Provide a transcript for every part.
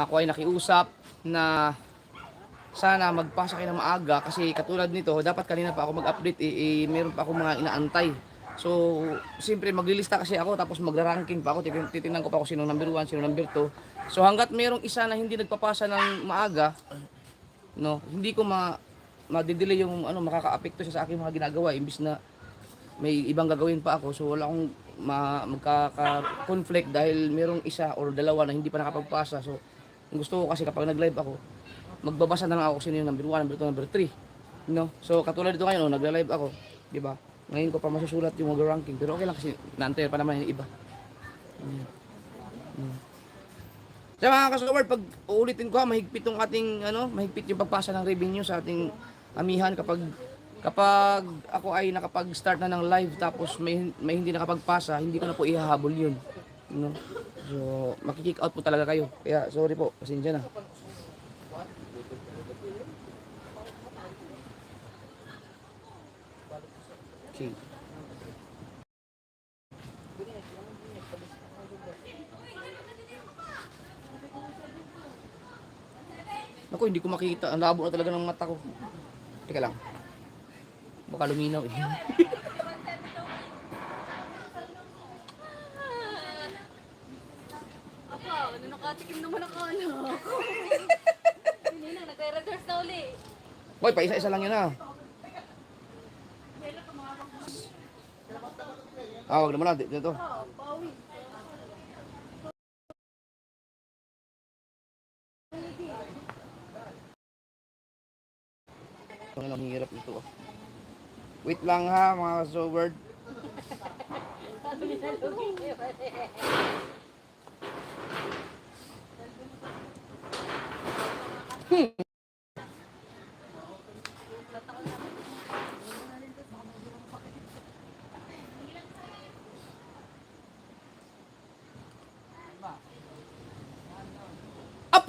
ako ay nakiusap na sana magpasa kayo ng maaga kasi katulad nito, dapat kanina pa ako mag-update meron pa ako mga inaantay. So, siyempre maglilista kasi ako tapos magra-ranking pa ako, titingnan ko pa kung sino number 1, sino number 2. So, hangga't merong isa na hindi nagpapasa ng maaga, no, hindi ko ma-delay yung makaka-apekto siya sa aking mga ginagawa imbis na may ibang gagawin pa ako. So, wala akong magkaka-conflict dahil merong isa or dalawa na hindi pa nakapagpasa. So, gusto ko kasi kapag nag-live ako, magbabasa na lang ako sino yung number 1, number 2, number 3. No? So, katulad dito ngayon, nagla-live ako, di ba? Ngayon ko pa masusulat yung mga ranking, pero okay lang kasi naantay pa naman yung iba. So mga kasaward, pag uulitin ko mahigpit yung ating mahigpit yung pagpasa ng revenue sa ating amihan kapag ako ay nakapag-start na ng live tapos may hindi nakapagpasa, hindi ko na po ihahabol yun. No? So, maki-kick out po talaga kayo. Kaya sorry po, pasensya na. Okay. Ako, hindi ko makita. Ang labo na talaga ng mata ko. Teka lang. Baka luminaw eh. Apa, nakatikim naman ako anak. Hindi na, nagre-reverse na uli. Boy, pa isa-isa lang yun ah. Wag naman na. Dito. Ang hirap ito ah. Wait lang ha mga kasoward.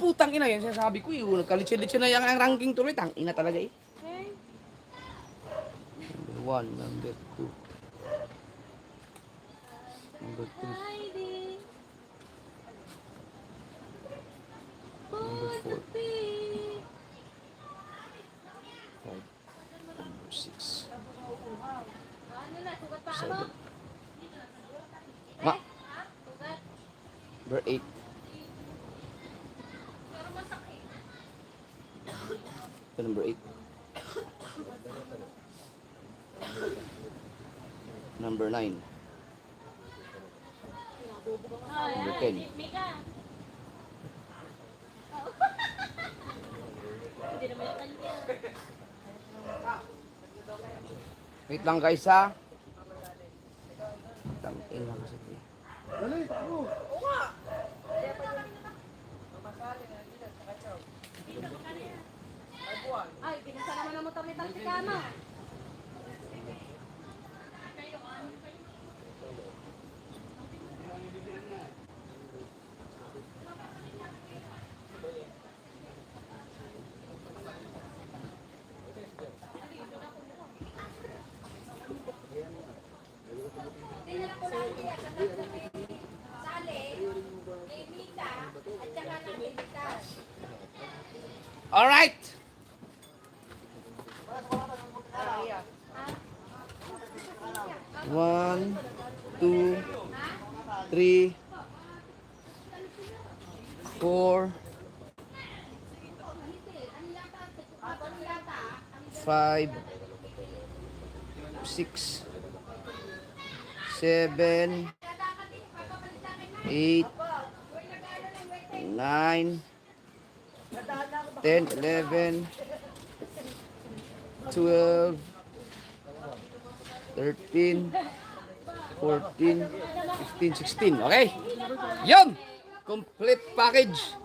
Putang ina yan sinasabi ko yun. Nagkalitsin-litsin na yung ranking tuloy. Tang ina talaga eh. Number 1, number 2. Number 3. Number 4. 5. Number 6. 7. Number 8. Number 8. Number 9. Number 10. Wait lang guys ha. Tangin lang kasi. Dali, go. Ay, binasa naman ang motor ni Taktikano. All right. One, 2, 3, 4, 5, 6, 7, 8, 9, 10, 11, 12, 13, 14, 15, 16. Okay? Yun! Complete package.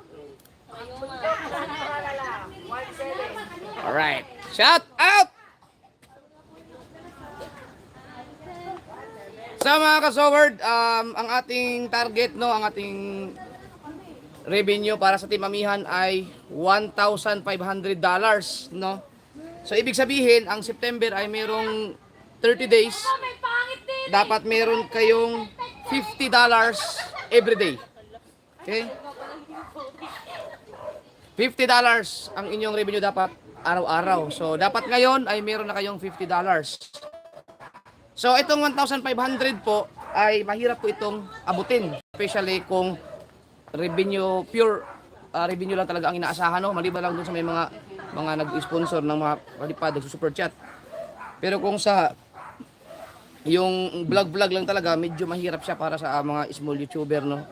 Alright. Shout out! Sa mga kasoward, ang ating target, no, ang ating revenue para sa Team Amihan ay $1,500, no? So ibig sabihin, ang September ay merong 30 days. Dapat meron kayong $50 every day. Okay? $50 ang inyong revenue dapat araw-araw. So, dapat ngayon ay meron na kayong $50. So, itong 1,500 po ay mahirap po itong abutin. Especially kung revenue, pure revenue lang talaga ang inaasahan. No? Maliban lang dun sa may mga nag-sponsor ng mga palipad, super chat. Pero kung sa yung vlog lang talaga, medyo mahirap siya para sa mga small YouTuber. No?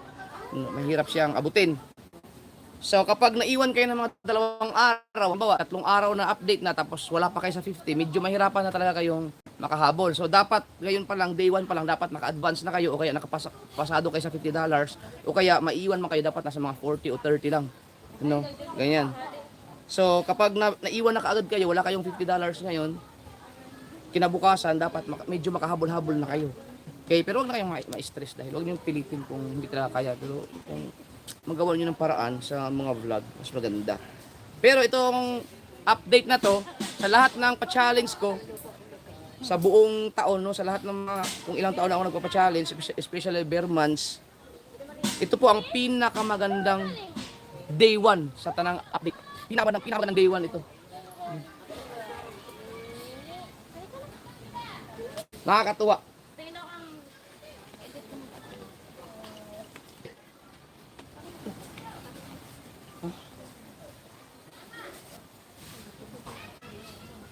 Mahirap siyang abutin. So kapag naiwan kayo ng mga 2 araw, halimbawa 3 araw na update na tapos wala pa kayo sa 50, medyo mahirapan na talaga kayong makahabol. So dapat ngayon pa lang, day 1 pa lang, dapat naka-advance na kayo o kaya nakapasado kayo sa $50 o kaya maiwan man kayo, dapat nasa mga 40 o 30 lang. No? Ganyan. So kapag naiwan na kaagad kayo, wala kayong $50 ngayon, kinabukasan dapat medyo makahabol-habol na kayo. Okay, pero huwag na kayong ma-stress dahil huwag niyong pilitin kung hindi talaga kaya. Pero kung magawa niyo ng paraan sa mga vlog, mas maganda. Pero itong update na to, sa lahat ng pa-challenge ko, sa buong taon, no, sa lahat ng mga, kung ilang taon na ako nagpa-challenge, especially bare months, ito po ang pinakamagandang day 1 sa tanang update. Pinakamagandang day 1 ito. Nakakatuwa.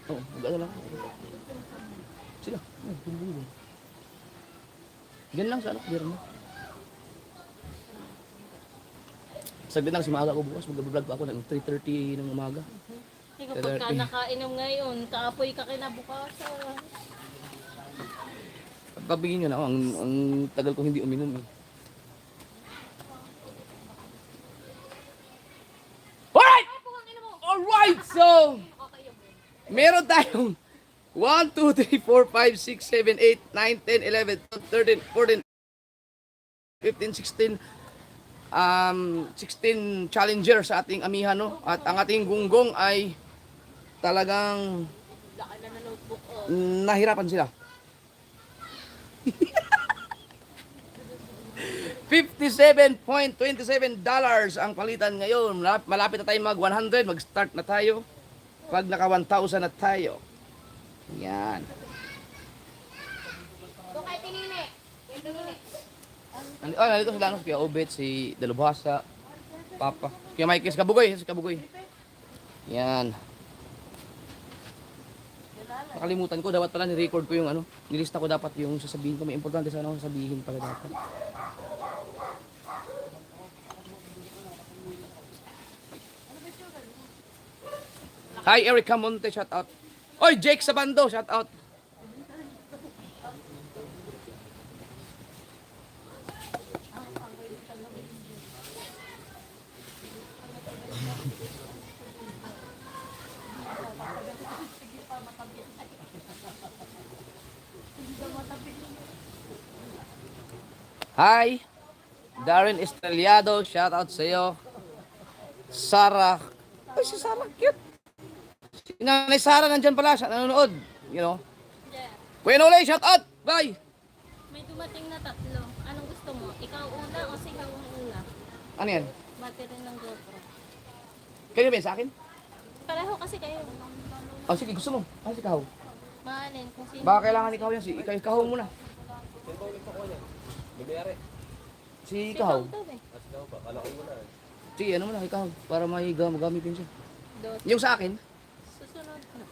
Oo, mag-ano lang. Sila. Yan lang sa anak, biro mo. Saglit lang, si maaga ko bukas. Mag-vlog pa ako ng 3:30 ng umaga. Ay, kapag ka nakainom ngayon, kaapoy ka kinabukasan. Pagpabigin nyo na ako, ang tagal ko hindi uminom eh. Alright! Alright! So, meron tayong 1, 2, 3, 4, 5, 6, 7, 8, 9, 10, 11, 12, 13, 14, 15, 16 16 challenger sa ating amihan, no? At ang ating gunggong ay talagang nahirapan sila. $57.27 ang palitan ngayon. Malapit na tayo mag 100, mag-start na tayo. Pag naka 1,000 na tayo. Yan. Nandito sila, no? Kaya Obet, si Dalubhasa, Papa. Kaya Mike, si Kabugoy. Yan. Nakalimutan ko, dapat pala ni-record ko yung ano, nilista ko dapat yung sasabihin ko. May importante sana akong sabihin pala dapat. Hi, Eric Camonte, shout out. Oy, Jake Sabando, shout out. Hi, Darren Estrellado, shout out sa iyo. Sarah, ay si Sarah, cute. Si Nanay Sarah nandyan pala, siya nanonood, you know. Kuya Nolay, shout out, bye. May dumating na 3. Anong gusto mo? Ikaw una o si ikaw ang una? Ano yan? Battery ng GoPro. Kayo ba yan sa akin? Pareho kasi kayo. Oh, sige, gusto mo. Ah, si Kahaw. Mahalin kung sino. Baka kailangan ikaw yan, si Kahaw muna. Si Kahaw. Sige, ano muna, Kahaw, para may gamitin siya. Yung sa akin? Susunod na.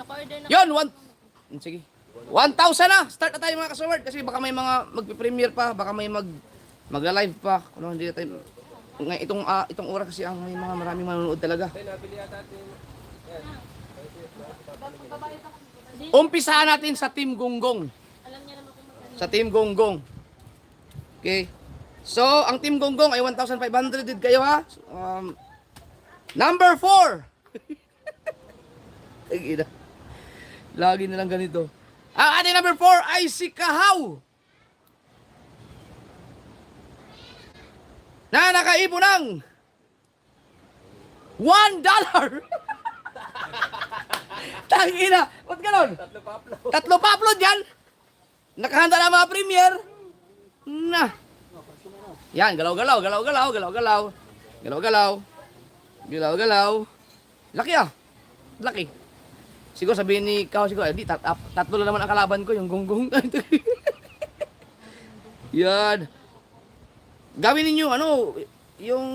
Naka-order na. Yun, sige. 1,000 na! Start na tayo mga kasaward kasi baka may mga magpe-premiere pa, baka may magla-live pa. Ano, hindi na tayo. Itong oras kasi ang may mga maraming manonood talaga. Umpisahan natin sa Team Gonggong. Alam niya naman kung magkano. Sa Team Gonggong. Okay. So, ang Team Gonggong ay 1,500 din kayo ha. Number 4. Lagi na lang ganito. Ang ating number 4 ay si Kahaw. Na nakaipon ng $1. Tangina. Ba't ganon? 3 pa-upload yan. Nakahanda na mga premiere. Na. Yan, galaw-galaw, galaw-galaw, galaw-galaw. Galaw-galaw. Galaw-galaw. Laki ah. Laki. Siguro sabihin ni Kao, siguro, di, tatlo na naman ang kalaban ko, yung gonggong. Yan. Gawin ninyo, ano, yung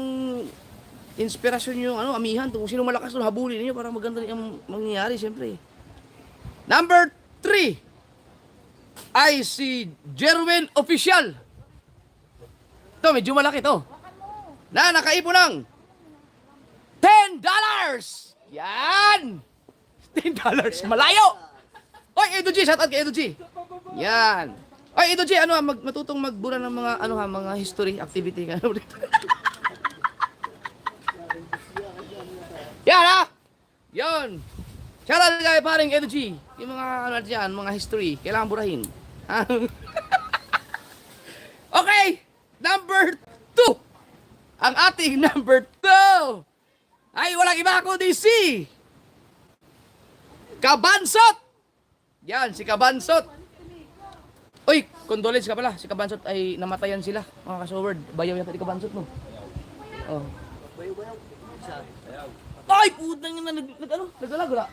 inspirasyon yung, ano, amihan. Kung sino malakas doon, habulin ninyo para maganda yung mangyayari, siyempre. Number 3 ay si Jerwin Official. Ito, medyo malaki to. Na nakaipon ng $10! Yan! $10, malayo! Oy, Edo G, shout out kay Edo G. Yan. Oy, Edo G, ano, matutong magbura ng mga, ano ha, mga history, activity. Yan ha! Yan. Shout out kay paring Edo G. Yung mga, ano dyan, mga history, kailangan burahin. Okay, number 2. Ang ating number 2 ay walang iba kundi si Kabansot. Yan, si Kabansot. Uy, condolence ka pala. Si Kabansot ay namatayan sila. Mga kasoward, bayaw yata ni Kabansot, no? Oh. Ay, putang ina, naglalagula.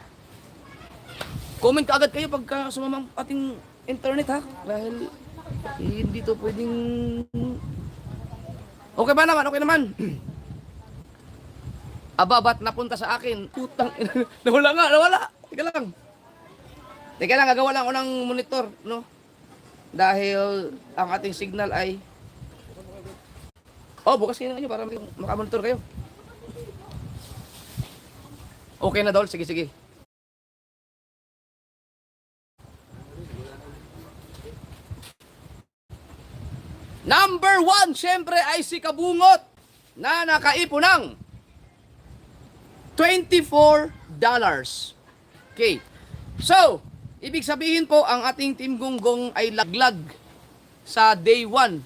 Comment ka agad kayo pagka sumamang ating internet, ha? Dahil hindi to pwedeng... Okay ba naman? Okay naman. Aba, ba't napunta sa akin? Putang ina. Nawala nga, nawala. Teka lang. Teka lang, gagawa lang ako ng monitor, no? Dahil ang ating signal ay... Oh, bukas kayo na nyo para makamonitor kayo. Okay na, Dol. Sige, sige. Number 1, syempre ay si Kabungot na nakaipon ng $24. Okay. So, ibig sabihin po, ang ating Team Gonggong ay laglag sa day 1.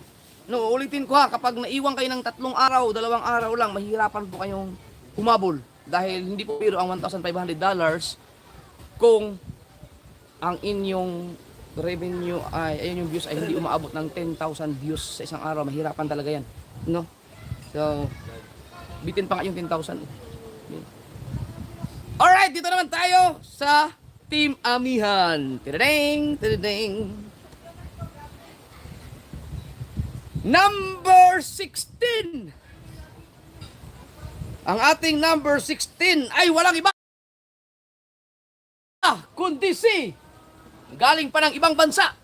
No, ulitin ko ha, kapag naiwan kayo ng 3 araw, 2 araw lang, mahirapan po kayong humabol. Dahil hindi po biro ang $1,500 kung ang inyong revenue ay, ayun yung views ay hindi umaabot ng 10,000 views sa isang araw. Mahirapan talaga yan. No? So, bitin pa nga yung 10,000. Alright, dito naman tayo sa Team Amihan. Tidading, tidading. Number 16. Ang ating number 16 ay walang iba kundi si galing pa ng ibang bansa.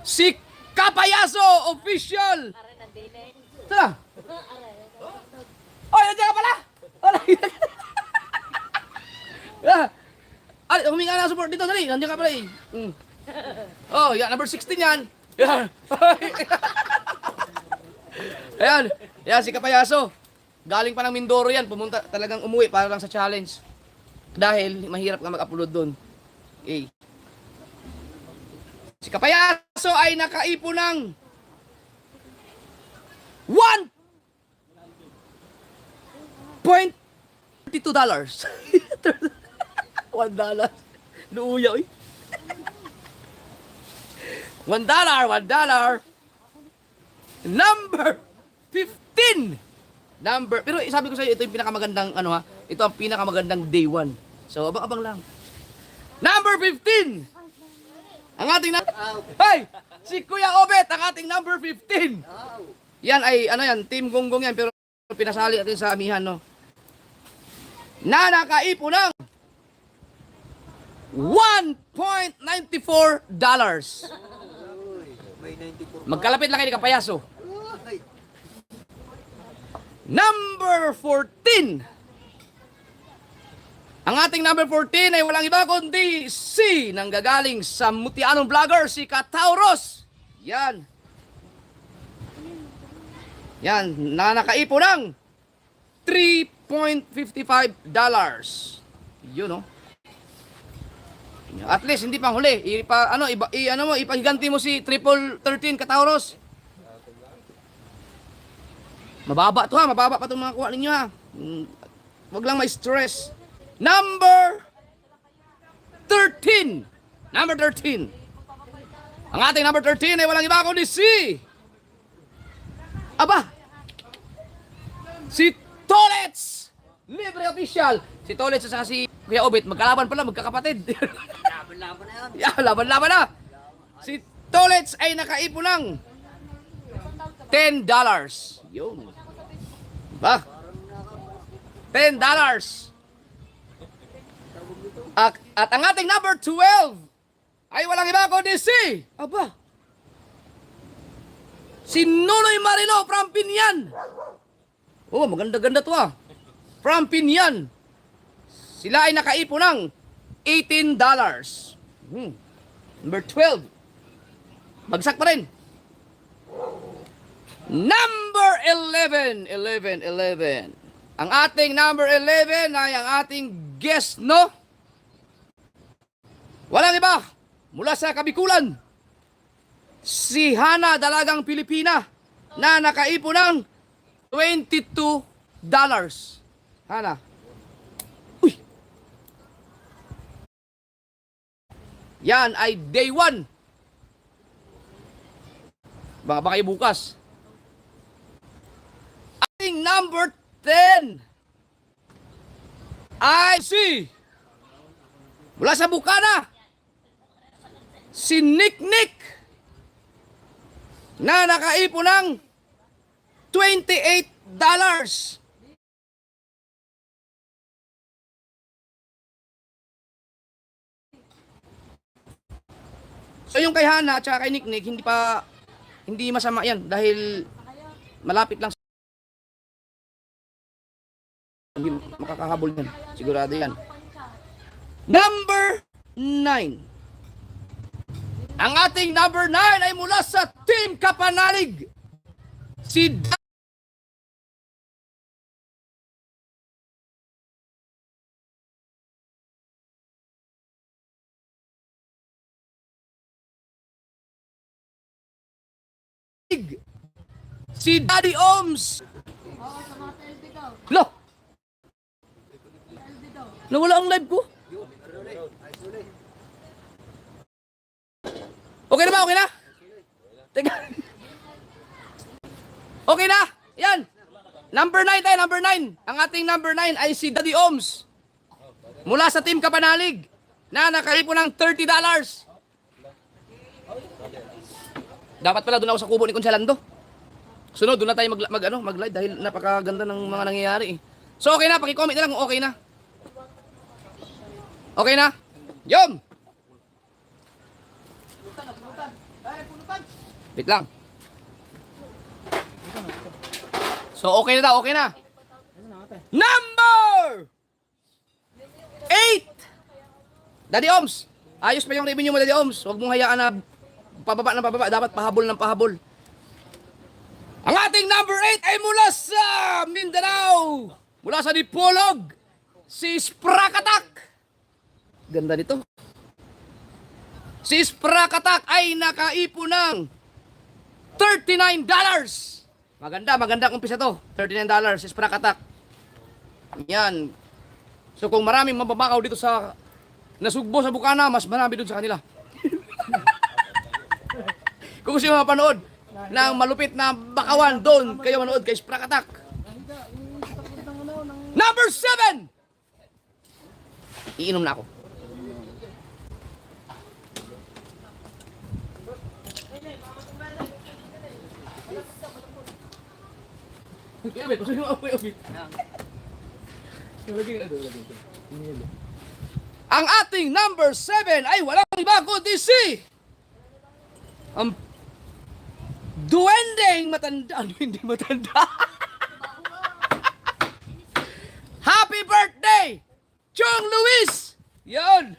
Si Kapayaso Official. Tara. Oh, nandiyan ka pala. Huminga na support dito, dali. Nandiyan ka pala eh. Oh, yan, number 16 yan. Yan. Ayan. Yan, si Kapayaso. Galing pa ng Mindoro yan. Pumunta talagang umuwi para lang sa challenge. Dahil mahirap ka mag-upload doon. Okay. Si Kapayaso ay nakaipon ng $1.32. $1. Luuya, eh. $1. Number 15. Pero sabi ko sa iyo, ito yung pinakamagandang, ano ha, ito ang pinakamagandang day 1. So, abang-abang lang. Number 15. Ang ating Hey! Si Kuya Obet, ang ating number 15. Yan ay, ano yan, Team Gonggong yan, pero pinasali natin sa amihan, no? Na nakaipon ng $1.94. Magkalapit lang kayo ni Kapayaso. Number 14. Ang ating number 14 ay walang iba kundi si nanggagaling sa Mutianong Vlogger, si Katauros. Yan. Yan, na nakaipon ng $3.55. Yun, no? At least hindi pang huli. Ipahiganti mo si Triple 13 Katauros. Mababa to ha, mababa pa itong mga kuha ninyo ha. Huwag lang ma-stress. Number 13. Number 13. Ang ating number 13 ay walang iba kundi si... Aba! Si Tolets! Libre official! Si Tolets at saka si Kuya Obit, magkalaban pala, magkakapatid. Laban-laban na yan. Yeah, laban-laban na! Si Tolets ay nakaipon ng $10. Yun. Ba? $10. At ang ating number 12 ay walang iba kundi si... Aba! Si Nunoy Marino from Pinyan. Oh, maganda-ganda to ah. From Pinyan. Sila ay nakaipon ng $18. Number 12. Bagsak pa rin. Number 11. Ang ating number 11 ay ang ating guest, no? Walang iba. Mula sa Kabikulan. Si Hana, dalagang Pilipina, na nakaipon ng $22. Hana. Uy! Yan ay day 1. Baka ba kayo bukas? Ating number 10 ay si mula sa Bukana, si Nick na nakaipon ng $28. So yung kay Hana at saka kay Nick, hindi masama yan dahil malapit lang. Hindi makakahabol yan. Sigurado yan. Number 9. Ang ating number 9 ay mula sa Team Kapanalig. Si Daddy Oms. Lo! Nawala ang live ko. Okay na ba? Okay na? Teka. Okay na? Yan. Number 9 tayo, number 9. Ang ating number 9 ay si Daddy Oms. Mula sa Team Kapanalig. Na nakaipon ng $30. Dapat pala doon ako sa kubo ni Consalando. Sunod, doon na tayo mag-live dahil napakaganda ng mga nangyayari eh. So okay na, paki-comment na lang kung okay na. Okay na? Yum! Wait lang. So okay na daw, okay na. Number 8! Daddy Oms, ayos pa yung revenue mo, Daddy Oms. Huwag mong hayaan na pababa ng pababa, dapat pahabol ng pahabol. Ang ating number 8 ay mula sa Mindanao. Mula sa Dipolog. Si Sprakatak. Ganda nito. Si Sprakatak ay nakaipon ng $39. Maganda umpisa to. $39 si Sprakatak. Yan. So kung maraming mababakaw dito sa Nasugbo sa Bukana, mas marami dun sa kanila. Kung gusto nyo mapanood ng malupit na bakawan doon, kayo manood kay Sprakatak. Number 7! Iinom na ako. Ang ating number 7 ay walang iba kundi si ang duwendeng matanda. Ano hindi matanda? Happy birthday, Chong Luis! Yan.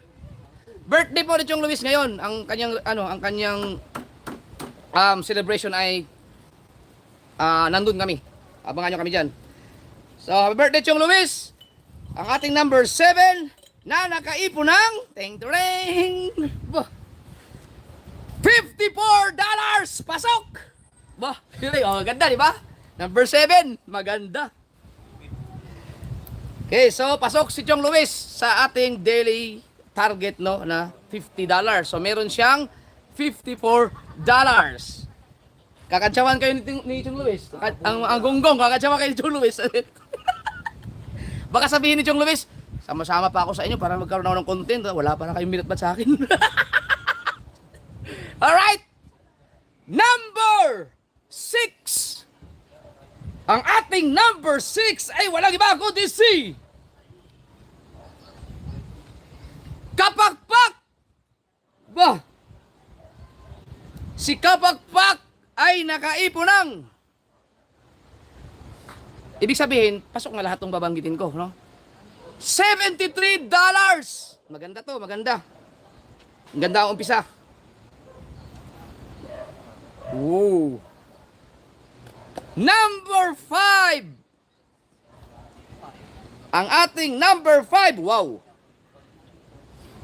Birthday po ni Chong Luis ngayon. Ang kanyang celebration ay nandun kami. Abangan nyo kami dyan. So, happy birthday, Chong Luis! Ang ating number 7 na nakaipon ng ting-ting! $54! Pasok! Bah, oh, ganda, di ba? Number 7, maganda. Okay, so pasok si Chong Luis sa ating daily target, no, na $50. So meron siyang Kakatsawan kayo ni Chong Luis. Ang gonggong, kakatsawan kayo ni Chong Luis. Baka sabihin ni Chong Luis, sama-sama pa ako sa inyo para magkaroon ako ng content. Wala pa na kayong minute sa akin. Alright! Number 6! Ang ating number 6 ay walang iba kundi si Kapakpak! Bah! Si Kapakpak ay nakaipon ng ibig sabihin, pasok na lahat ng babanggitin ko, no? $73! Maganda to, maganda. Ang ganda ang umpisa. Woo! Number 5! Ang ating number 5, wow!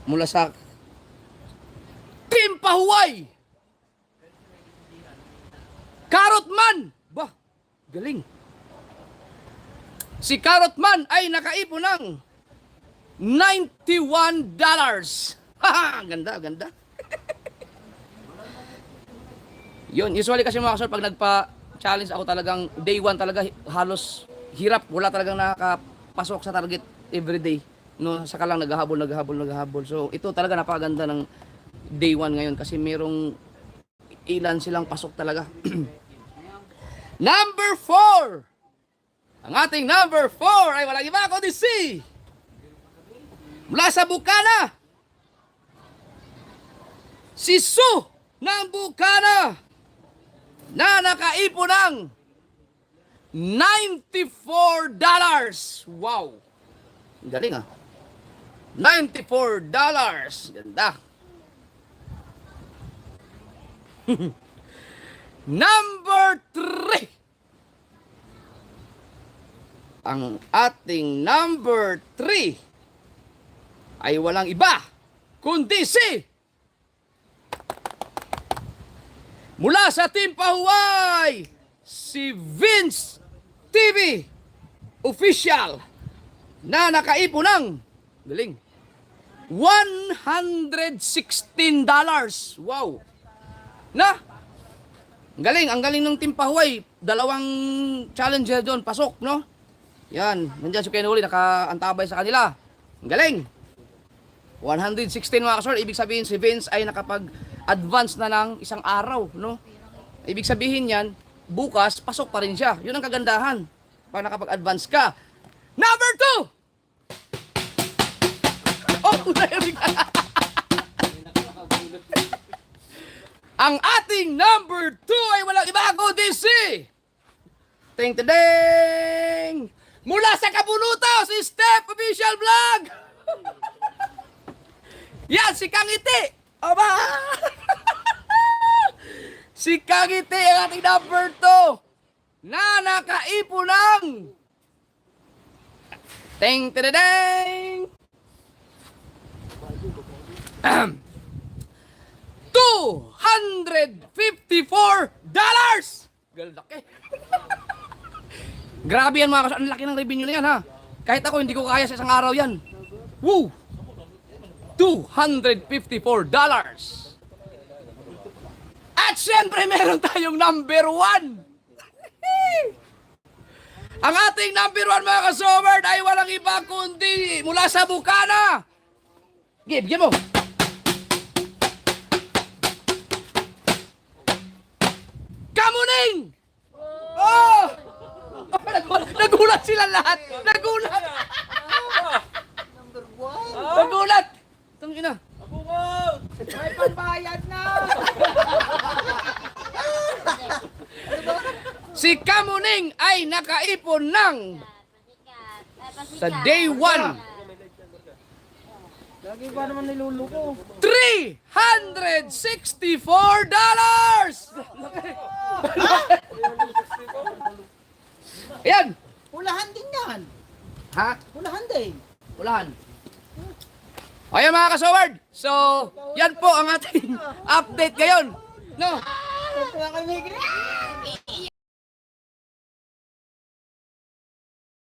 Mula sa Team Pahuway! Carrotman! Bah, galing. Si Carrotman ay nakaipon ng $91. Haha, ganda, ganda. Yun, usually kasi mga kasol, pag nagpa-challenge ako talagang day 1 talaga halos hirap. Wala talagang nakakapasok sa target everyday. No, saka lang naghahabol. So, ito talaga napakaganda ng day 1 ngayon kasi merong ilan silang pasok talaga. Number 4! Ang ating number 4 ay walang iba kundi si mula sa Bukana, si Su ng Bukana na nakaipon ng $94. Wow! Galing ah. $94. Ganda. Number 3. Ang ating number 3 ay walang iba kundi si mula sa Team Pahuway, si Vince TV Official na nakaipon ng galing $116. Wow! Na? Ang galing ng Team Pahuway. Dalawang challenger doon, pasok, no? Yan, nandiyan si Kenuli, nakaantabay sa kanila. Ang galing. 116 mga kasor, ibig sabihin si Vince ay nakapag-advance na ng isang araw, no? Ibig sabihin yan, bukas, pasok pa rin siya. Yun ang kagandahan. Pag nakapag-advance ka. Number 2! Oh, ang ating number 2 ay walang iba kundi si Ting Tadeng! Mula sa Kabuluto, si Step Official Vlog! Yan, si Kangiti! Aba! Si Kangiti ang ating number 2 na nakaipon ng Ting Tadeng! $254! Galaki. Grabe yan mga kasama. Ang laki ng revenue na yan ha. Kahit ako hindi ko kaya sa isang araw yan. Woo! $254. At syempre meron tayong number 1. Ang ating number 1 mga kasomerd ay walang iba kundi mula sa Bukana. Bigyan mo. Kamuning! Oh! Nagulat sila lahat! Nagulat! Nagulat! Itong ina. May pambayad na! Si Kamuning ay nakaipon ng sa day 1 Lagi ba naman niluluko? $364! Ayan! Hulahan din yan. Ha? Hulahan din. Ulahan. Ayan mga kasoward. So, yan po ang ating update ngayon. No? Kaya kami